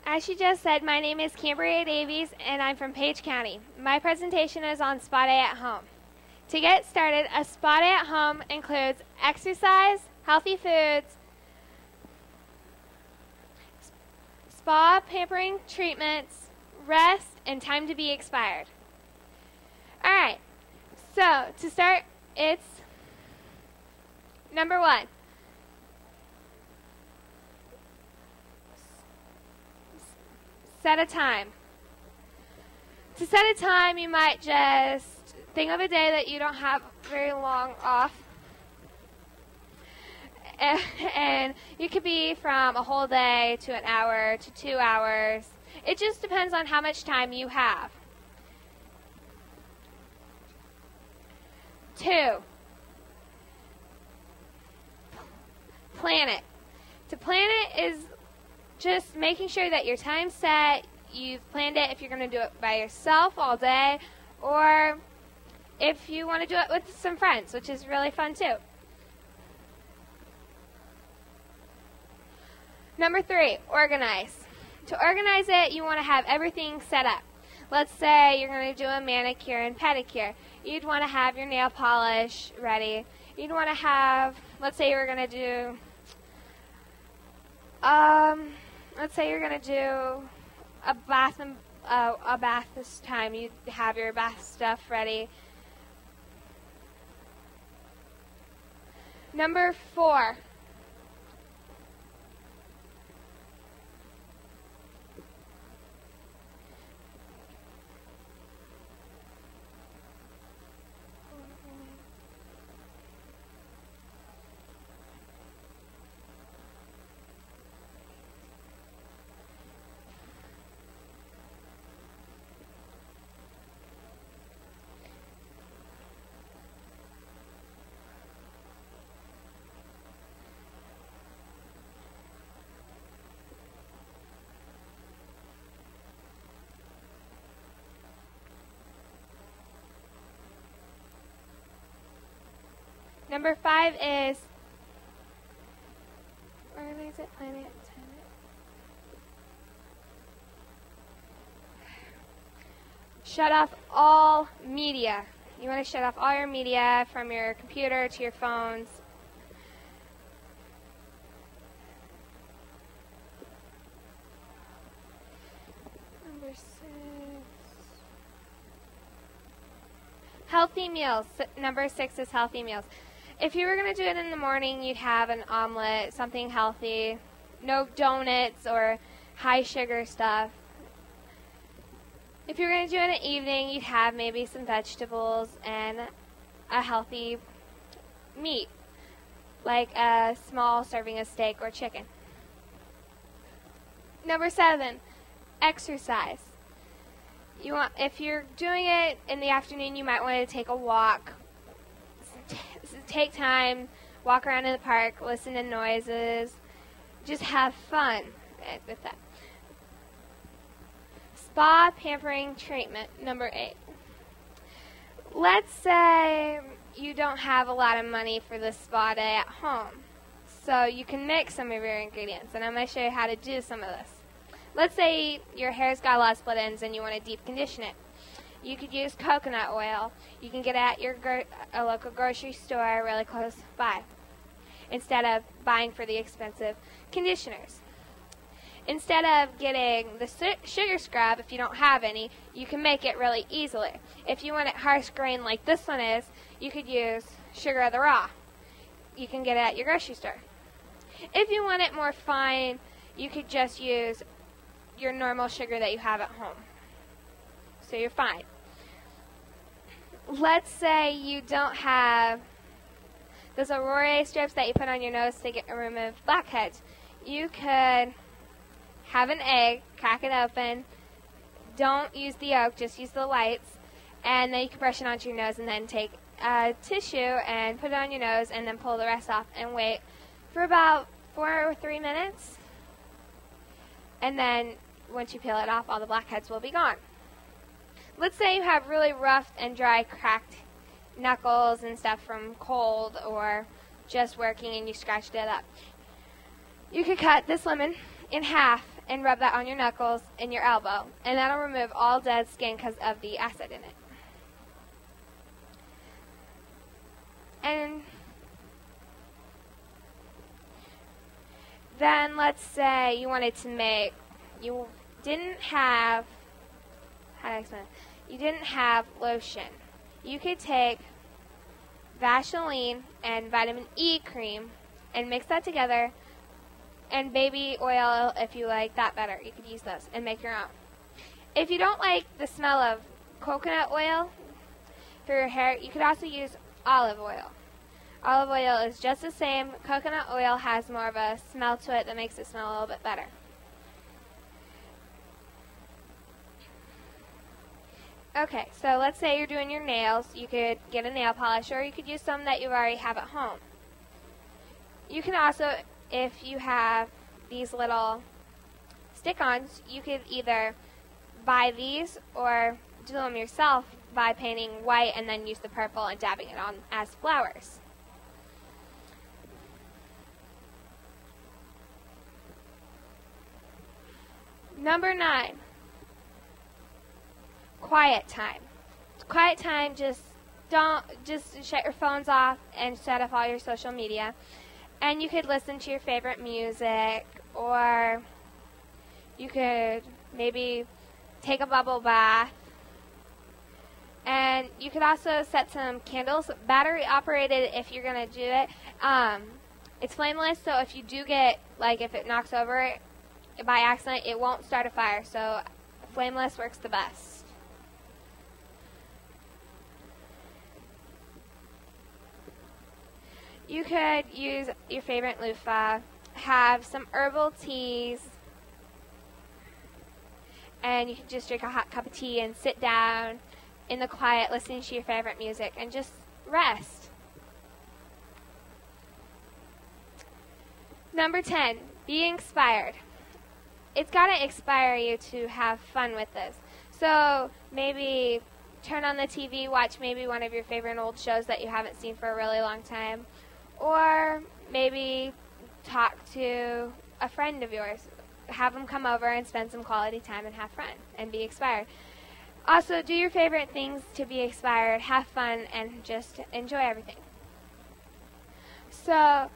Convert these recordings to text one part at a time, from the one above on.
As she just said, my name is Kambrea and I'm from Page County. My presentation is on spa day at home. To get started, a spa day at home includes exercise, healthy foods, spa pampering treatments, rest, and time to be expired. Alright, so to start, it's number 1. Set a time. To set a time, you might just think of a day that you don't have very long off. And you could be from a whole day to an hour to 2 hours. It just depends on how much time you have. 2. Plan it. To plan it is just making sure that your time's set, you've planned it if you're going to do it by yourself all day, or if you want to do it with some friends, which is really fun too. Number 3, organize. To organize it, you want to have everything set up. Let's say you're going to do a manicure and pedicure. You'd want to have your nail polish ready. You'd want to have, let's say you're going to do, a bath this time. You'd have your bath stuff ready. Number 4. Number 5 is organize it, plan it, time it. Shut off all media. You want to shut off all your media from your computer to your phones. Number 6. Healthy meals. Number 6 is healthy meals. If you were going to do it in the morning, you'd have an omelet, something healthy, no donuts or high sugar stuff. If you were going to do it in the evening, you'd have maybe some vegetables and a healthy meat, like a small serving of steak or chicken. Number 7, exercise. If you're doing it in the afternoon, you might want to take a walk. Take time, walk around in the park, listen to noises, just have fun with that. Spa pampering treatment, number 8. Let's say you don't have a lot of money for this spa day at home, so you can mix some of your ingredients, and I'm going to show you how to do some of this. Let's say your hair's got a lot of split ends and you want to deep condition it. You could use coconut oil. You can get it at your a local grocery store really close by, instead of buying for the expensive conditioners. Instead of getting the sugar scrub, if you don't have any, you can make it really easily. If you want it harsh grain like this one is, you could use sugar of the raw. You can get it at your grocery store. If you want it more fine, you could just use your normal sugar that you have at home. So you're fine. Let's say you don't have those Aurora strips that you put on your nose to remove blackheads. You could have an egg, crack it open. Don't use the yolk, just use the whites. And then you can brush it onto your nose and then take a tissue and put it on your nose and then pull the rest off and wait for about 4 or 3 minutes. And then once you peel it off, all the blackheads will be gone. Let's say you have really rough and dry cracked knuckles and stuff from cold or just working and you scratched it up. You could cut this lemon in half and rub that on your knuckles and your elbow, and that'll remove all dead skin because of the acid in it. And then let's say you wanted to make, you didn't have, how do I explain it? You didn't have lotion. You could take Vaseline and vitamin E cream and mix that together, and baby oil, if you like that better, you could use those and make your own. If you don't like the smell of coconut oil for your hair, you could also use olive oil. Olive oil is just the same. Coconut oil has more of a smell to it that makes it smell a little bit better. Okay, so let's say you're doing your nails. You could get a nail polish, or you could use some that you already have at home. You can also, if you have these little stick-ons, you could either buy these or do them yourself by painting white and then use the purple and dabbing it on as flowers. Number 9, quiet time. Quiet time, just shut your phones off and shut off all your social media. And you could listen to your favorite music, or you could maybe take a bubble bath. And you could also set some candles, battery operated if you're going to do it. It's flameless, so if you do get, like if it knocks over by accident, it won't start a fire. So flameless works the best. You could use your favorite loofah, have some herbal teas, and you can just drink a hot cup of tea and sit down in the quiet listening to your favorite music and just rest. Number 10, be inspired. It's got to inspire you to have fun with this. So maybe turn on the TV, watch maybe one of your favorite old shows that you haven't seen for a really long time. Or maybe talk to a friend of yours. Have them come over and spend some quality time and have fun and be inspired. Also, do your favorite things to be inspired, have fun, and just enjoy everything. So,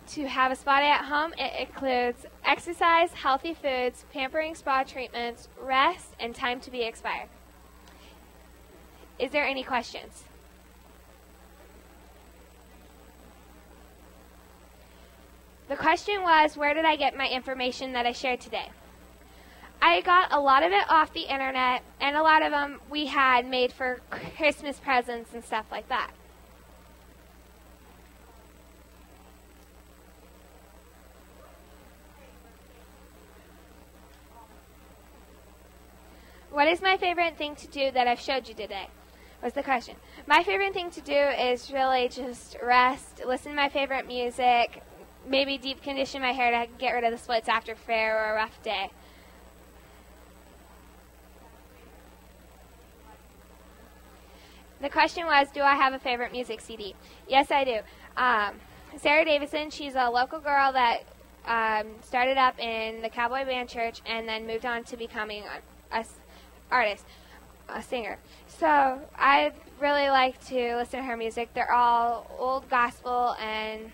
to have a spa day at home, it includes exercise, healthy foods, pampering spa treatments, rest, and time to be inspired. Is there any questions? The question was, where did I get my information that I shared today? I got a lot of it off the internet, and a lot of them we had made for Christmas presents and stuff like that. What is my favorite thing to do that I've showed you today? Was the question. My favorite thing to do is really just rest, listen to my favorite music, maybe deep condition my hair to get rid of the splits after fair or a rough day. The question was, do I have a favorite music CD? Yes, I do. Sarah Davison, she's a local girl that started up in the Cowboy Band Church and then moved on to becoming a artist, a singer. So I really like to listen to her music. They're all old gospel and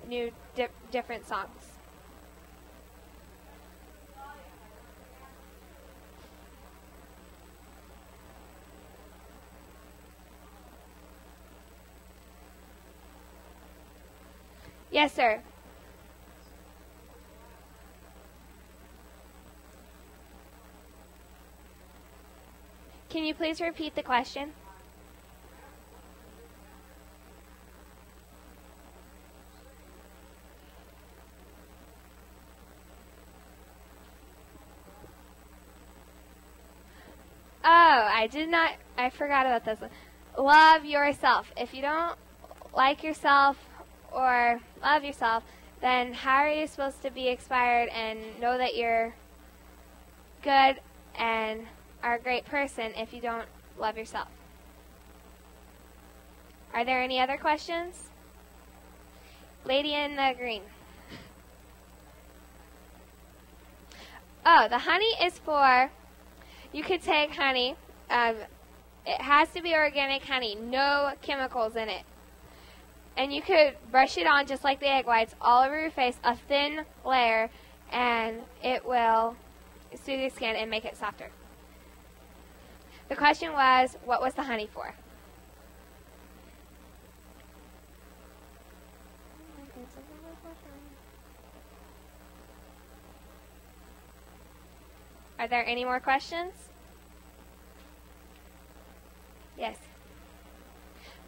new different songs. Yes, sir. Can you please repeat the question? Oh, I forgot about this one. Love yourself. If you don't like yourself or love yourself, then how are you supposed to be inspired and know that you're good and are a great person if you don't love yourself? Are there any other questions? Lady in the green. Oh, the honey is for, you could take honey. It has to be organic honey, no chemicals in it. And you could brush it on just like the egg whites all over your face, a thin layer, and it will soothe your skin and make it softer. The question was, what was the honey for? Are there any more questions? Yes.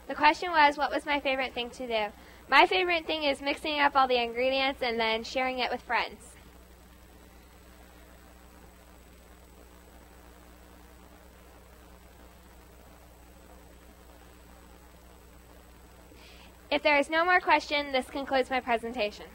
The question was, what was my favorite thing to do? My favorite thing is mixing up all the ingredients and then sharing it with friends. If there is no more question, this concludes my presentation.